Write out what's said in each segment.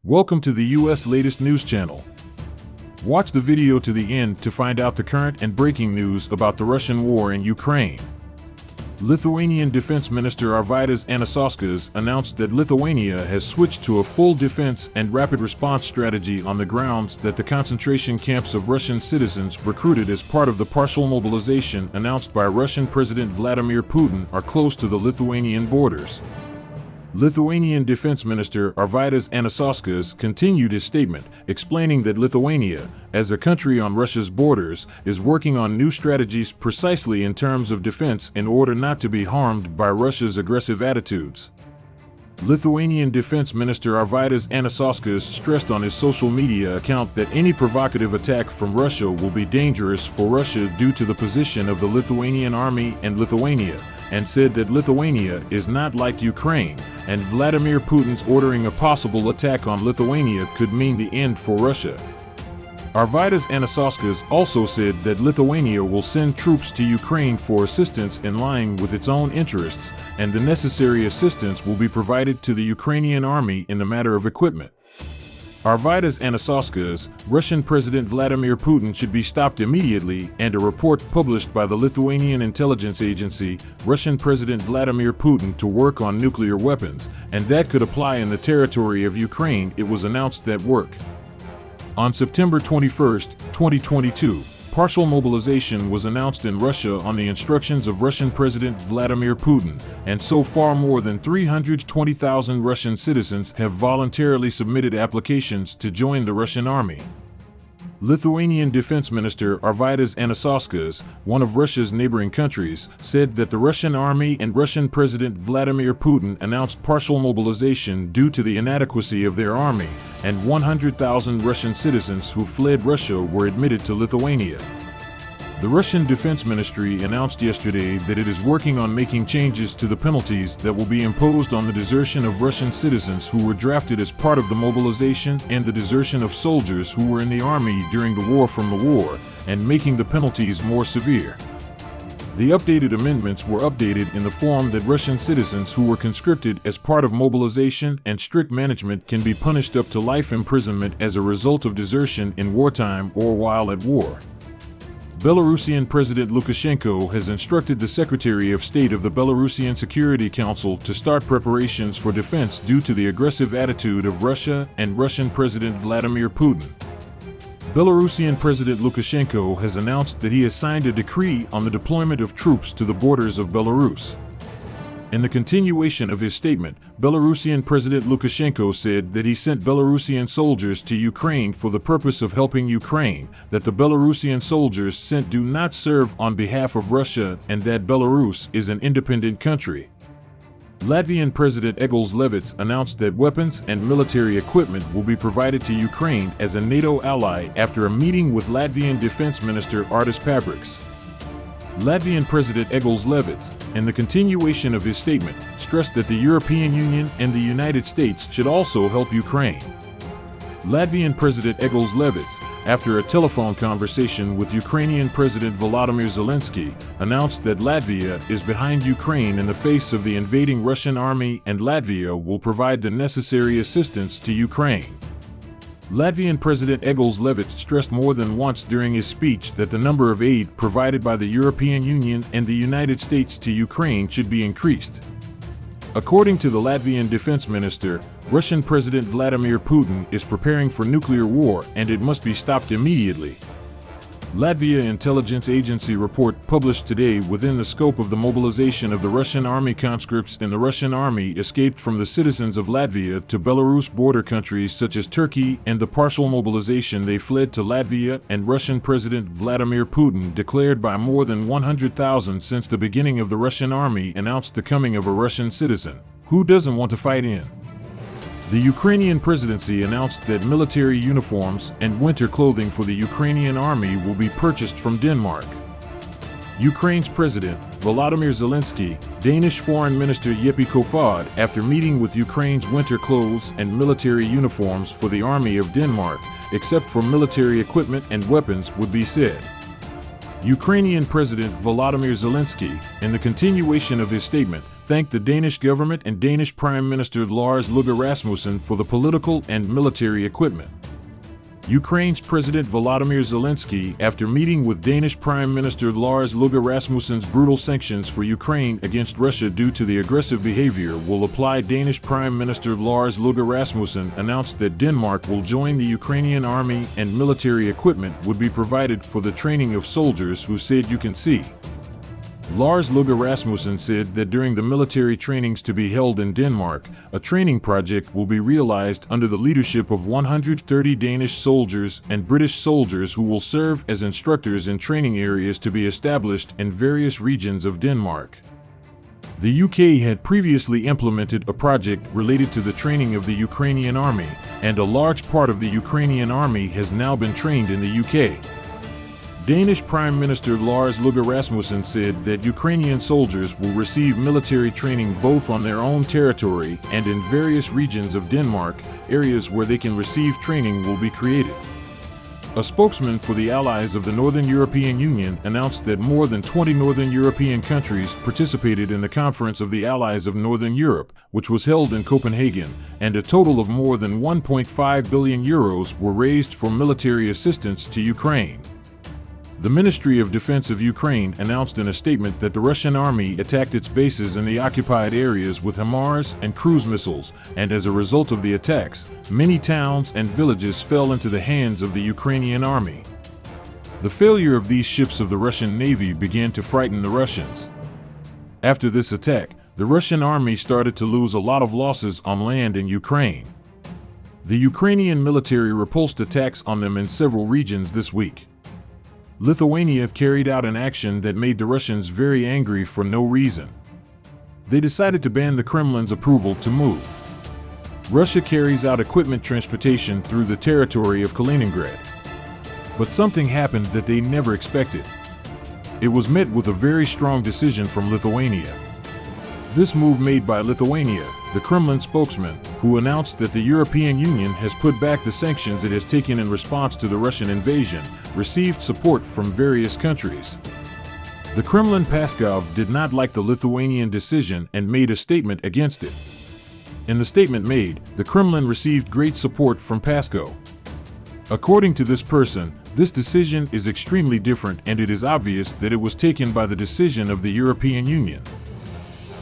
Welcome to the U.S. latest news channel. Watch the video to the end to find out the current and breaking news about the Russian war in Ukraine. Lithuanian Defense Minister Arvydas Anušauskas announced that Lithuania has switched to a full defense and rapid response strategy on the grounds that the concentration camps of Russian citizens recruited as part of the partial mobilization announced by Russian President Vladimir Putin are close to the Lithuanian borders. Lithuanian Defense Minister Arvydas Anušauskas continued his statement, explaining that Lithuania, as a country on Russia's borders, is working on new strategies precisely in terms of defense in order not to be harmed by Russia's aggressive attitudes. Lithuanian Defense Minister Arvydas Anušauskas stressed on his social media account that any provocative attack from Russia will be dangerous for Russia due to the position of the Lithuanian army and Lithuania, and said that Lithuania is not like Ukraine, and Vladimir Putin's ordering a possible attack on Lithuania could mean the end for Russia. Arvydas Anušauskas also said that Lithuania will send troops to Ukraine for assistance in line with its own interests, and the necessary assistance will be provided to the Ukrainian army in the matter of equipment. Arvydas Anušauskas, Russian President Vladimir Putin should be stopped immediately, and a report published by the Lithuanian intelligence agency, Russian President Vladimir Putin to work on nuclear weapons, and that could apply in the territory of Ukraine, it was announced that work. On September 21, 2022, partial mobilization was announced in Russia on the instructions of Russian President Vladimir Putin, and so far more than 320,000 Russian citizens have voluntarily submitted applications to join the Russian army. Lithuanian Defense Minister Arvydas Anušauskas, one of Russia's neighboring countries, said that the Russian army and Russian President Vladimir Putin announced partial mobilization due to the inadequacy of their army, and 100,000 Russian citizens who fled Russia were admitted to Lithuania. The Russian Defense Ministry announced yesterday that it is working on making changes to the penalties that will be imposed on the desertion of Russian citizens who were drafted as part of the mobilization and the desertion of soldiers who were in the army during the war from the war, and making the penalties more severe. The updated amendments were updated in the form that Russian citizens who were conscripted as part of mobilization and strict management can be punished up to life imprisonment as a result of desertion in wartime or while at war. Belarusian President Lukashenko has instructed the Secretary of State of the Belarusian Security Council to start preparations for defense due to the aggressive attitude of Russia and Russian President Vladimir Putin. Belarusian President Lukashenko has announced that he has signed a decree on the deployment of troops to the borders of Belarus. In the continuation of his statement, Belarusian President Lukashenko said that he sent Belarusian soldiers to Ukraine for the purpose of helping Ukraine, that the Belarusian soldiers sent do not serve on behalf of Russia, and that Belarus is an independent country. Latvian President Egils Levits announced that weapons and military equipment will be provided to Ukraine as a NATO ally after a meeting with Latvian Defense Minister Artis Pabriks. Latvian President Egils Levits, in the continuation of his statement, stressed that the European Union and the United States should also help Ukraine. Latvian President Egils Levits, after a telephone conversation with Ukrainian President Volodymyr Zelensky, announced that Latvia is behind Ukraine in the face of the invading Russian army and Latvia will provide the necessary assistance to Ukraine. Latvian President Egils Levits stressed more than once during his speech that the number of aid provided by the European Union and the United States to Ukraine should be increased. According to the Latvian Defense Minister, Russian President Vladimir Putin is preparing for nuclear war and it must be stopped immediately. Latvia Intelligence Agency report published today within the scope of the mobilization of the Russian army conscripts in the Russian army escaped from the citizens of Latvia to Belarus border countries such as Turkey, and the partial mobilization they fled to Latvia and Russian President Vladimir Putin declared by more than 100,000 since the beginning of the Russian army announced the coming of a Russian citizen. Who doesn't want to fight in? The Ukrainian presidency announced that military uniforms and winter clothing for the Ukrainian army will be purchased from Denmark. Ukraine's President Volodymyr Zelensky, Danish Foreign Minister Jeppe Kofod, after meeting with Ukraine's winter clothes and military uniforms for the army of Denmark, except for military equipment and weapons, would be said. Ukrainian President Volodymyr Zelensky, in the continuation of his statement, thanked the Danish government and Danish Prime Minister Lars Løkke Rasmussen for the political and military equipment. Ukraine's President Volodymyr Zelensky, after meeting with Danish Prime Minister Lars Løkke Rasmussen's brutal sanctions for Ukraine against Russia due to the aggressive behavior will apply, Danish Prime Minister Lars Løkke Rasmussen announced that Denmark will join the Ukrainian army and military equipment would be provided for the training of soldiers who said you can see. Lars Løkke Rasmussen said that during the military trainings to be held in Denmark, a training project will be realized under the leadership of 130 Danish soldiers and British soldiers who will serve as instructors in training areas to be established in various regions of Denmark. The UK had previously implemented a project related to the training of the Ukrainian army, and a large part of the Ukrainian army has now been trained in the UK. Danish Prime Minister Lars Løkke Rasmussen said that Ukrainian soldiers will receive military training both on their own territory and in various regions of Denmark. Areas where they can receive training will be created. A spokesman for the allies of the Northern European Union announced that more than 20 Northern European countries participated in the Conference of the Allies of Northern Europe, which was held in Copenhagen, and a total of more than 1.5 billion euros were raised for military assistance to Ukraine. The Ministry of Defense of Ukraine announced in a statement that the Russian army attacked its bases in the occupied areas with HIMARS and cruise missiles, and as a result of the attacks, many towns and villages fell into the hands of the Ukrainian army. The failure of these ships of the Russian Navy began to frighten the Russians. After this attack, the Russian army started to lose a lot of losses on land in Ukraine. The Ukrainian military repulsed attacks on them in several regions this week. Lithuania carried out an action that made the Russians very angry for no reason. They decided to ban the Kremlin's approval to move. Russia carries out equipment transportation through the territory of Kaliningrad. But something happened that they never expected. It was met with a very strong decision from Lithuania. This move made by Lithuania, the Kremlin spokesman, who announced that the European Union has put back the sanctions it has taken in response to the Russian invasion, received support from various countries. The Kremlin Peskov did not like the Lithuanian decision and made a statement against it. In the statement made, the Kremlin received great support from Peskov. According to this person, this decision is extremely different, and it is obvious that it was taken by the decision of the European Union.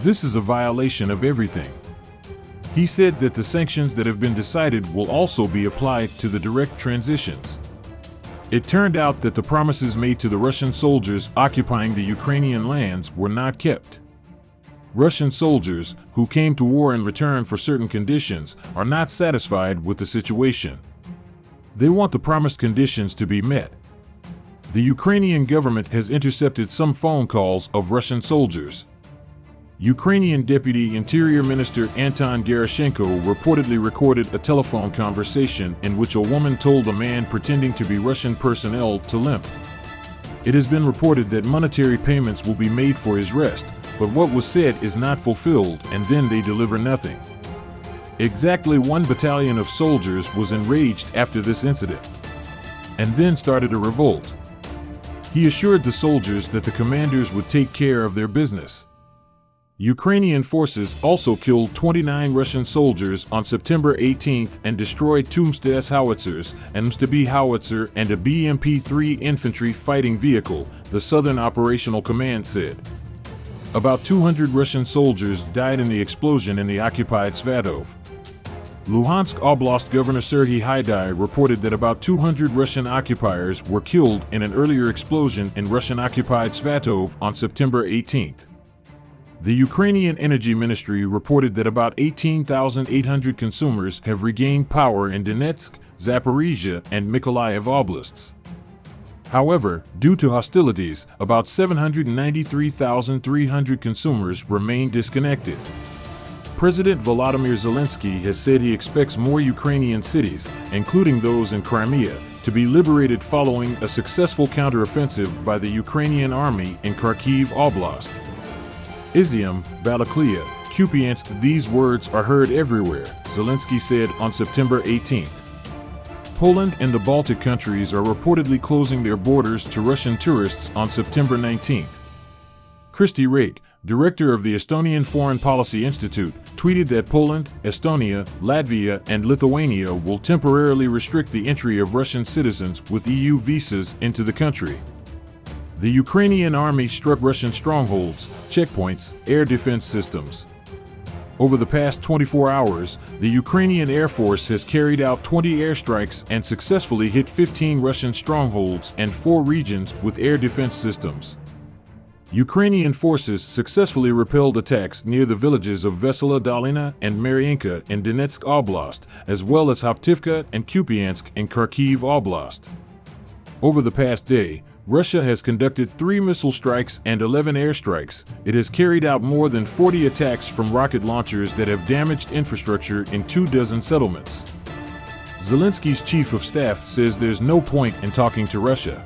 This is a violation of everything. He said that the sanctions that have been decided will also be applied to the direct transitions. It turned out that the promises made to the Russian soldiers occupying the Ukrainian lands were not kept. Russian soldiers, who came to war in return for certain conditions, are not satisfied with the situation. They want the promised conditions to be met. The Ukrainian government has intercepted some phone calls of Russian soldiers. Ukrainian Deputy Interior Minister Anton Gerashenko reportedly recorded a telephone conversation in which a woman told a man pretending to be Russian personnel to limp. It has been reported that monetary payments will be made for his rest, but what was said is not fulfilled, and then they deliver nothing. Exactly 1 battalion of soldiers was enraged after this incident, and then started a revolt. He assured the soldiers that the commanders would take care of their business. Ukrainian forces also killed 29 Russian soldiers on September 18th and destroyed 2 M-142 howitzers, an M-142 howitzer, and a BMP-3 infantry fighting vehicle, the Southern Operational Command said. About 200 Russian soldiers died in the explosion in the occupied Svatov. Luhansk Oblast Governor Serhiy Haidai reported that about 200 Russian occupiers were killed in an earlier explosion in Russian-occupied Svatov on September 18th. The Ukrainian Energy Ministry reported that about 18,800 consumers have regained power in Donetsk, Zaporizhia, and Mykolaiv oblasts. However, due to hostilities, about 793,300 consumers remain disconnected. President Volodymyr Zelensky has said he expects more Ukrainian cities, including those in Crimea, to be liberated following a successful counteroffensive by the Ukrainian army in Kharkiv Oblast. Izium, Balaklia, Kupiansk, these words are heard everywhere, Zelensky said on September 18th. Poland and the Baltic countries are reportedly closing their borders to Russian tourists on September 19th. Christy Rake, director of the Estonian Foreign Policy Institute, tweeted that Poland, Estonia, Latvia, and Lithuania will temporarily restrict the entry of Russian citizens with EU visas into the country. The Ukrainian army struck Russian strongholds, checkpoints, air defense systems. Over the past 24 hours, the Ukrainian Air Force has carried out 20 airstrikes and successfully hit 15 Russian strongholds and 4 regions with air defense systems. Ukrainian forces successfully repelled attacks near the villages of Vesela Dolina and Mariinka in Donetsk Oblast, as well as Hoptivka and Kupiansk in Kharkiv Oblast. Over the past day, Russia has conducted 3 missile strikes and 11 airstrikes. It has carried out more than 40 attacks from rocket launchers that have damaged infrastructure in 24 settlements. Zelensky's chief of staff says there's no point in talking to Russia.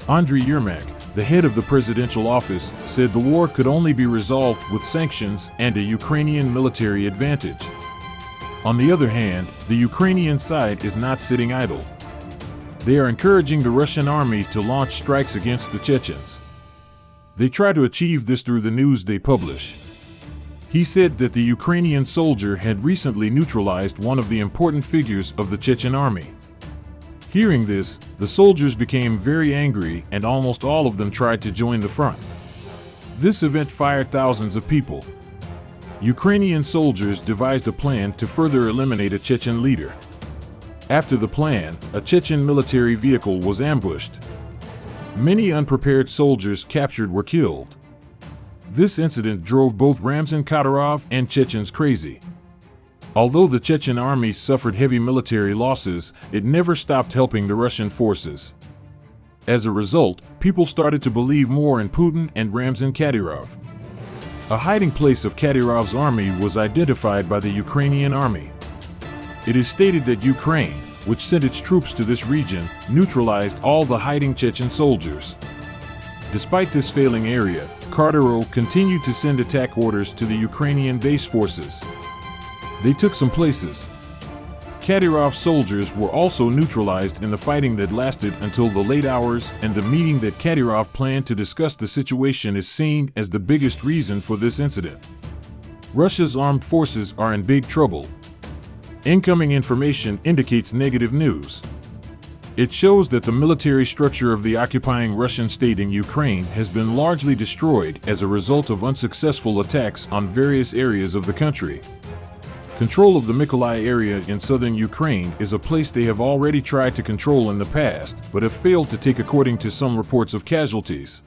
Andriy Yermak, the head of the presidential office, said the war could only be resolved with sanctions and a Ukrainian military advantage. On the other hand, the Ukrainian side is not sitting idle. They are encouraging the Russian army to launch strikes against the Chechens. They try to achieve this through the news they publish. He said that the Ukrainian soldier had recently neutralized one of the important figures of the Chechen army. Hearing this, the soldiers became very angry and almost all of them tried to join the front. This event fired thousands of people. Ukrainian soldiers devised a plan to further eliminate a Chechen leader. After the plan, a Chechen military vehicle was ambushed. Many unprepared soldiers captured were killed. This incident drove both Ramzan Kadyrov and Chechens crazy. Although the Chechen army suffered heavy military losses, it never stopped helping the Russian forces. As a result, people started to believe more in Putin and Ramzan Kadyrov. A hiding place of Kadyrov's army was identified by the Ukrainian army. It is stated that Ukraine, which sent its troops to this region, neutralized all the hiding Chechen soldiers. Despite this failing area, Kadyrov continued to send attack orders to the Ukrainian base forces. They took some places. Kadyrov's soldiers were also neutralized in the fighting that lasted until the late hours, and the meeting that Kadyrov planned to discuss the situation is seen as the biggest reason for this incident. Russia's armed forces are in big trouble. Incoming information indicates negative news. It shows that the military structure of the occupying Russian state in Ukraine has been largely destroyed as a result of unsuccessful attacks on various areas of the country. Control of the Mykolaiv area in southern Ukraine is a place they have already tried to control in the past, but have failed to take according to some reports of casualties.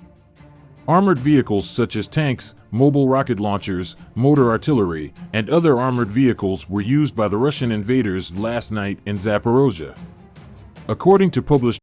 Armored vehicles such as tanks, mobile rocket launchers, motor artillery, and other armored vehicles were used by the Russian invaders last night in Zaporozhye. According to published